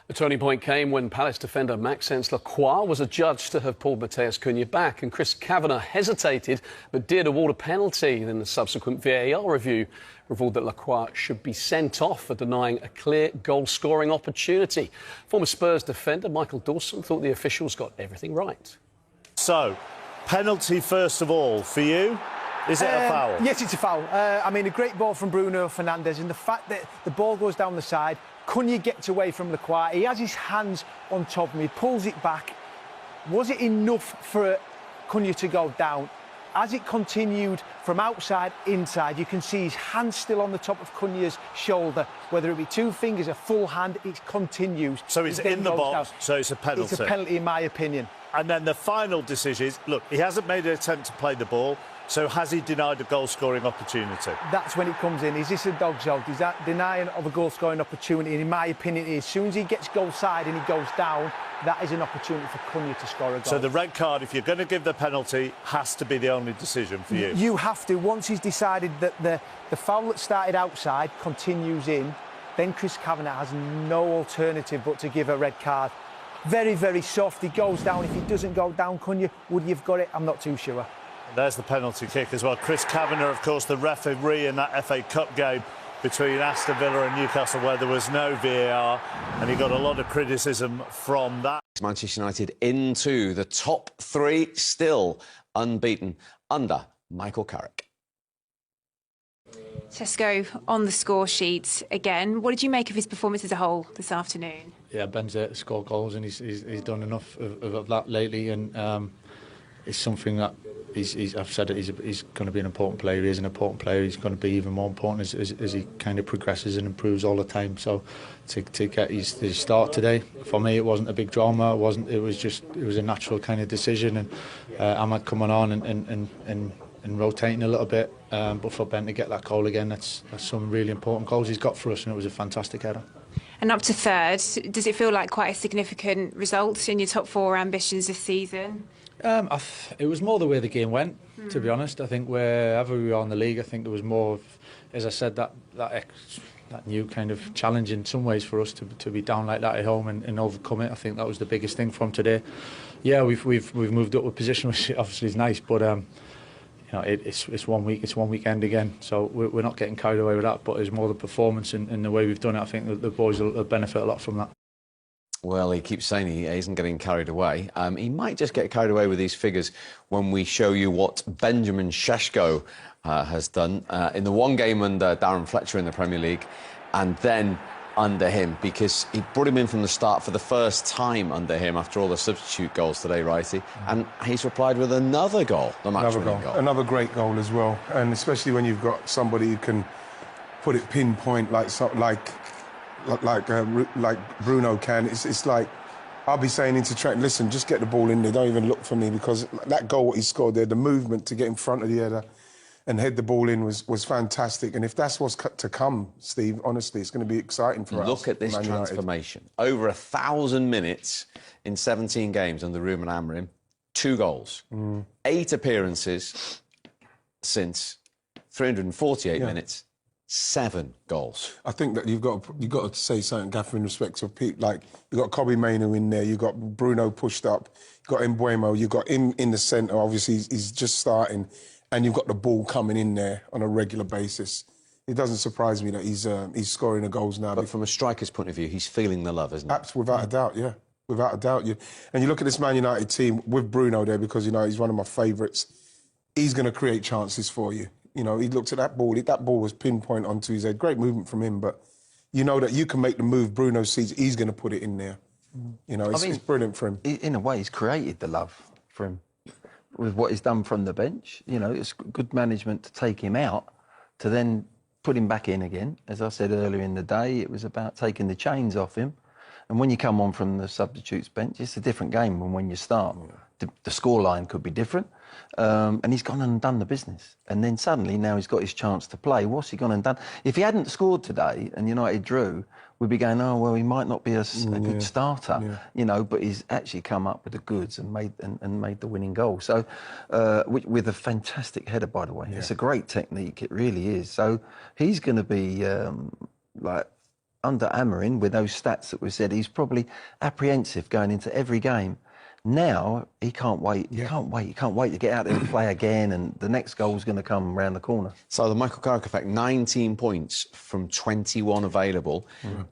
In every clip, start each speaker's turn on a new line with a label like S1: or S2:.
S1: The turning point came when Palace defender Maxence Lacroix was adjudged to have pulled Matheus Cunha back, and Chris Kavanagh hesitated but did award a penalty. Then the subsequent VAR review revealed that Lacroix should be sent off for denying a clear goal-scoring opportunity. Former Spurs defender Michael Dawson thought the officials got everything right.
S2: So, penalty first of all for you. Is it a foul?
S3: Yes, it's a foul. I mean, a great ball from Bruno Fernandes, and the fact that the ball goes down the side, Cunha gets away from Lacroix, he has his hands on top of him, he pulls it back. Was it enough for Cunha to go down? As it continued from outside, inside, you can see his hand still on the top of Cunha's shoulder. Whether it be two fingers, a full hand, it continues.
S2: So it's in the box,
S3: down.
S2: so it's a penalty.
S3: It's a penalty, in my opinion.
S2: And then the final decision is, look, he hasn't made an attempt to play the ball, so has he denied a goal-scoring opportunity?
S3: That's when it comes in. Is this a dog's out? Is that denying of a goal-scoring opportunity? And in my opinion, as soon as he gets goal side and he goes down, that is an opportunity for Cunha to score a goal.
S2: So the red card, if you're going to give the penalty, has to be the only decision for you?
S3: You have to. Once he's decided that the foul that started outside continues in, then Chris Kavanagh has no alternative but to give a red card. Very, very soft. He goes down. If he doesn't go down, Cunha, would he have got it? I'm not too sure.
S2: There's the penalty kick as well. Chris Kavanagh, of course, the referee in that FA Cup game between Aston Villa and Newcastle where there was no VAR, and he got a lot of criticism from that.
S4: Manchester United into the top three, still unbeaten under Michael Carrick.
S5: Tesco on the score sheet again. What did you make of his performance as a whole this afternoon?
S6: Yeah, Ben's there to score goals, and he's done enough of that lately, and it's something that I've said it. He's going to be an important player. He is an important player. He's going to be even more important as he kind of progresses and improves all the time. So to get his start today, for me, it wasn't a big drama. It was a natural kind of decision, and Ahmad coming on and rotating a little bit. But for Ben to get that goal again, that's some really important goals he's got for us, and it was a fantastic header.
S5: And up to third, does it feel like quite a significant result in your top four ambitions this season?
S6: It was more the way the game went, to be honest. I think wherever we were in the league, I think there was more of, as I said, that new kind of challenge in some ways for us to be down like that at home and overcome it. I think that was the biggest thing from today. Yeah, we've moved up a position, which obviously is nice, but it's 1 week, it's one weekend again, so we're not getting carried away with that. But it's more the performance and the way we've done it. I think that the boys will benefit a lot from that.
S4: Well, he keeps saying he isn't getting carried away. He might just get carried away with these figures when we show you what Benjamin Šeško has done in the one game under Darren Fletcher in the Premier League, and then under him, because he brought him in from the start for the first time under him after all the substitute goals today, Wrighty, and he's replied with another goal, the match-winning goal.
S7: Another great goal as well, and especially when you've got somebody who can put it pinpoint like Bruno can. It's like, I'll be saying into Trent, listen, just get the ball in there, don't even look for me, because that goal what he scored there, the movement to get in front of the header and head the ball in was fantastic. And if that's what's to come, Steve, honestly, it's going to be exciting for us.
S4: Look at this transformation. Over 1,000 minutes in 17 games under Ruben Amorim, 2 goals, 8 appearances since 348 minutes. 7 goals.
S7: I think that you've got to say something, Gaffer, in respect of people like you've got Kobbie Mainoo in there, you've got Bruno pushed up, you've got Mbeumo, you've got him in the centre. Obviously, he's just starting, and you've got the ball coming in there on a regular basis. It doesn't surprise me that he's scoring the goals now.
S4: But from a striker's point of view, he's feeling the love, isn't he?
S7: Without a doubt, yeah. Without a doubt. And you look at this Man United team with Bruno there, because he's one of my favourites. He's going to create chances for you. He looked at that ball. That ball was pinpoint onto his head. Great movement from him, but you know that you can make the move. Bruno sees he's going to put it in there. It's brilliant for him.
S8: In a way, he's created the love for him with what he's done from the bench. It's good management to take him out, to then put him back in again. As I said earlier in the day, it was about taking the chains off him. And when you come on from the substitutes bench, it's a different game than when you start. The scoreline could be different. And he's gone and done the business. And then suddenly, now he's got his chance to play. What's he gone and done? If he hadn't scored today and United drew, we'd be going, oh, well, he might not be a good starter, but he's actually come up with the goods and made the winning goal. So, with a fantastic header, by the way. Yeah. It's a great technique, it really is. So he's going to be, under Amorim, with those stats that we said, he's probably apprehensive going into every game. Now he can't wait. He can't wait. He can't wait to get out there and play again, and the next goal's going to come round the corner.
S4: So the Michael Carrick effect, 19 points from 21 available.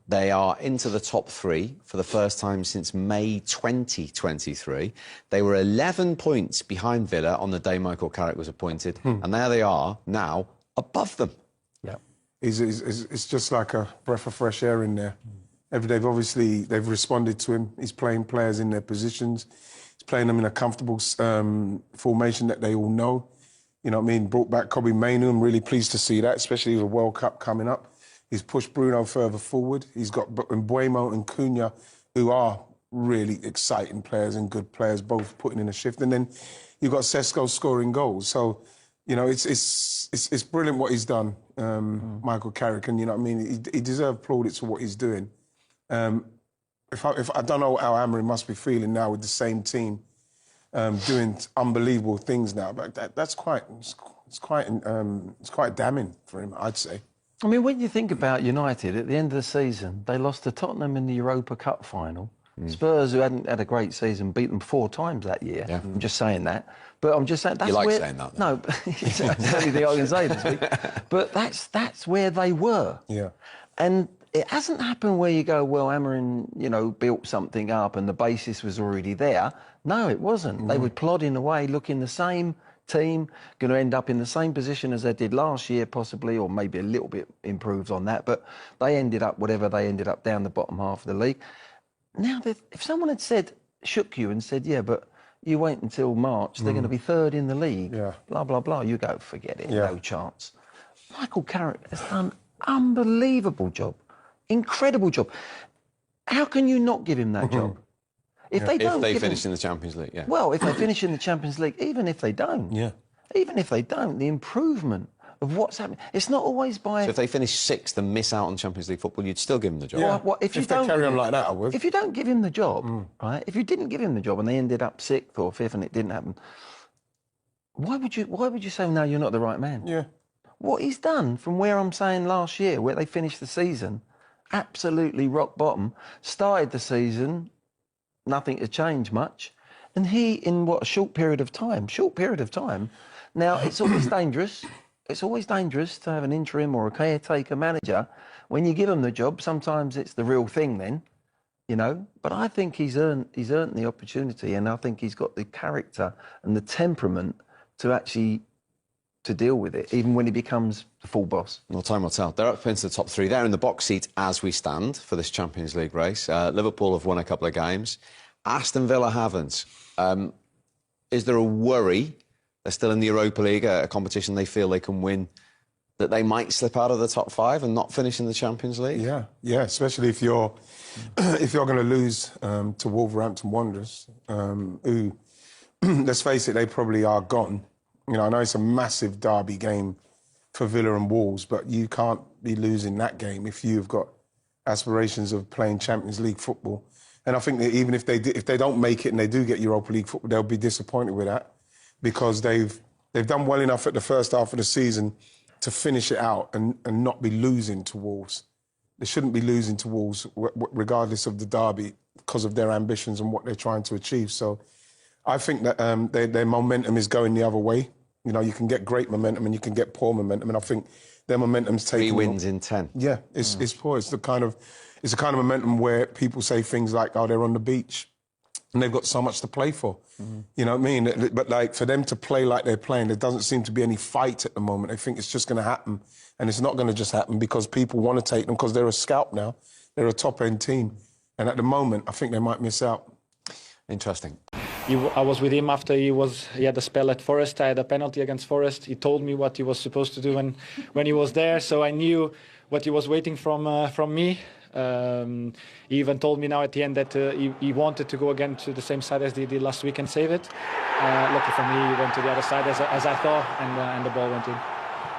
S4: They are into the top 3 for the first time since May 2023. They were 11 points behind Villa on the day Michael Carrick was appointed, and there they are now above them.
S8: Yeah,
S7: it's just like a breath of fresh air in there. They've responded to him. He's playing players in their positions. He's playing them in a comfortable formation that they all know. You know what I mean? Brought back Kobe Mainoo. I'm really pleased to see that, especially with the World Cup coming up. He's pushed Bruno further forward. He's got Mbuemo and Cunha, who are really exciting players and good players, both putting in a shift. And then you've got Sesko scoring goals. So, you know, it's brilliant what he's done, Michael Carrick. And, you know what I mean? He deserves plaudits for what he's doing. If I don't know how Amorim must be feeling now with the same team doing unbelievable things now, but that's quite damning for him, I'd say.
S8: I mean, when you think about United at the end of the season, they lost to Tottenham in the Europa Cup final. Spurs, who hadn't had a great season, beat them 4 times that year. Yeah. I'm just saying that, but I'm just saying that's
S4: you like
S8: where,
S4: saying that.
S8: No, it's the only thing I can say this week. But that's where they were.
S7: Yeah,
S8: and it hasn't happened where you go, well, Amorim, you know, built something up and the basis was already there. No, it wasn't. They were plodding away, looking the same team, going to end up in the same position as they did last year, possibly, or maybe a little bit improved on that. But they ended up, whatever they ended up, down the bottom half of the league. Now, if someone had shook you and said, yeah, but you wait until March, they're going to be 3rd in the league, blah, blah, blah, you go, forget it, no chance. Michael Carrick has done an unbelievable job. Incredible job. How can you not give him that job? If they
S4: finish in the Champions League, yeah.
S8: Well, if they finish in the Champions League, even if they don't, the improvement of what's happening, it's not always by.
S4: So if they finish 6th and miss out on Champions League football, you'd still give him the job.
S7: Yeah.
S8: Well, if
S7: they carry on like that, I would.
S8: If you don't give him the job, right? If you didn't give him the job and they ended up 6th or 5th and it didn't happen, why would you say no? You're not the right man.
S7: Yeah.
S8: What he's done from where I'm saying last year, where they finished the season. Absolutely rock bottom, started the season, nothing to change much, and he, in what, a short period of time, now it's always dangerous, to have an interim or a caretaker manager. When you give him the job, sometimes it's the real thing then, you know, but I think he's earned the opportunity, and I think he's got the character and the temperament to actually to deal with it, even when he becomes the full boss.
S4: Well, time will tell. They're up into the top 3. They're in the box seat as we stand for this Champions League race. Liverpool have won a couple of games. Aston Villa haven't. Is there a worry? They're still in the Europa League, a competition they feel they can win, that they might slip out of the top 5 and not finish in the Champions League?
S7: Yeah, especially if you're if you're going to lose to Wolverhampton Wanderers, who, let's face it, they probably are gone. You know, I know it's a massive derby game for Villa and Wolves, but you can't be losing that game if you've got aspirations of playing Champions League football. And I think that even if they don't make it and they do get Europa League football, they'll be disappointed with that, because they've done well enough at the first half of the season to finish it out and not be losing to Wolves. They shouldn't be losing to Wolves regardless of the derby, because of their ambitions and what they're trying to achieve. So I think that their momentum is going the other way. You know, you can get great momentum and you can get poor momentum, and I think their momentum's taking
S4: 3 wins in 10.
S7: Yeah, it's poor. It's the kind of momentum where people say things like, "Oh, they're on the beach," and they've got so much to play for. You know what I mean? But like, for them to play like they're playing, there doesn't seem to be any fight at the moment. I think it's just going to happen, and it's not going to just happen because people want to take them, because they're a scalp now. They're a top-end team, and at the moment, I think they might miss out.
S4: Interesting.
S9: I was with him after he had a spell at Forest. I had a penalty against Forest. He told me what he was supposed to do when he was there, so I knew what he was waiting from me. He even told me now at the end that he wanted to go again to the same side as he did last week and save it. Lucky for me, he went to the other side as I thought, and the ball went in.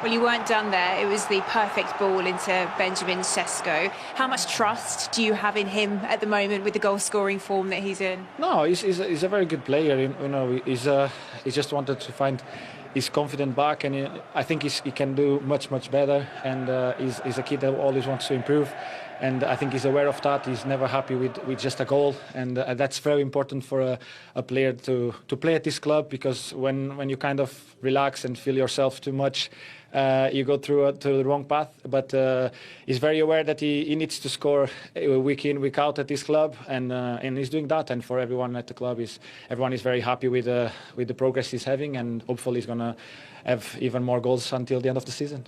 S5: Well, you weren't done there. It was the perfect ball into Benjamin Sesko. How much trust do you have in him at the moment with the goal-scoring form that he's in?
S9: No, he's a very good player. You know, he just wanted to find his confidence back, and I think he can do much better. And he's a kid that always wants to improve. and I think he's aware of that. He's never happy with just a goal, and that's very important for a player to play at this club, because when you kind of relax and feel yourself too much, you go through the wrong path. But he's very aware that he needs to score week in, week out at this club, and he's doing that. And for everyone at the club, everyone is very happy with the progress he's having, and hopefully he's going to have even more goals until the end of the season.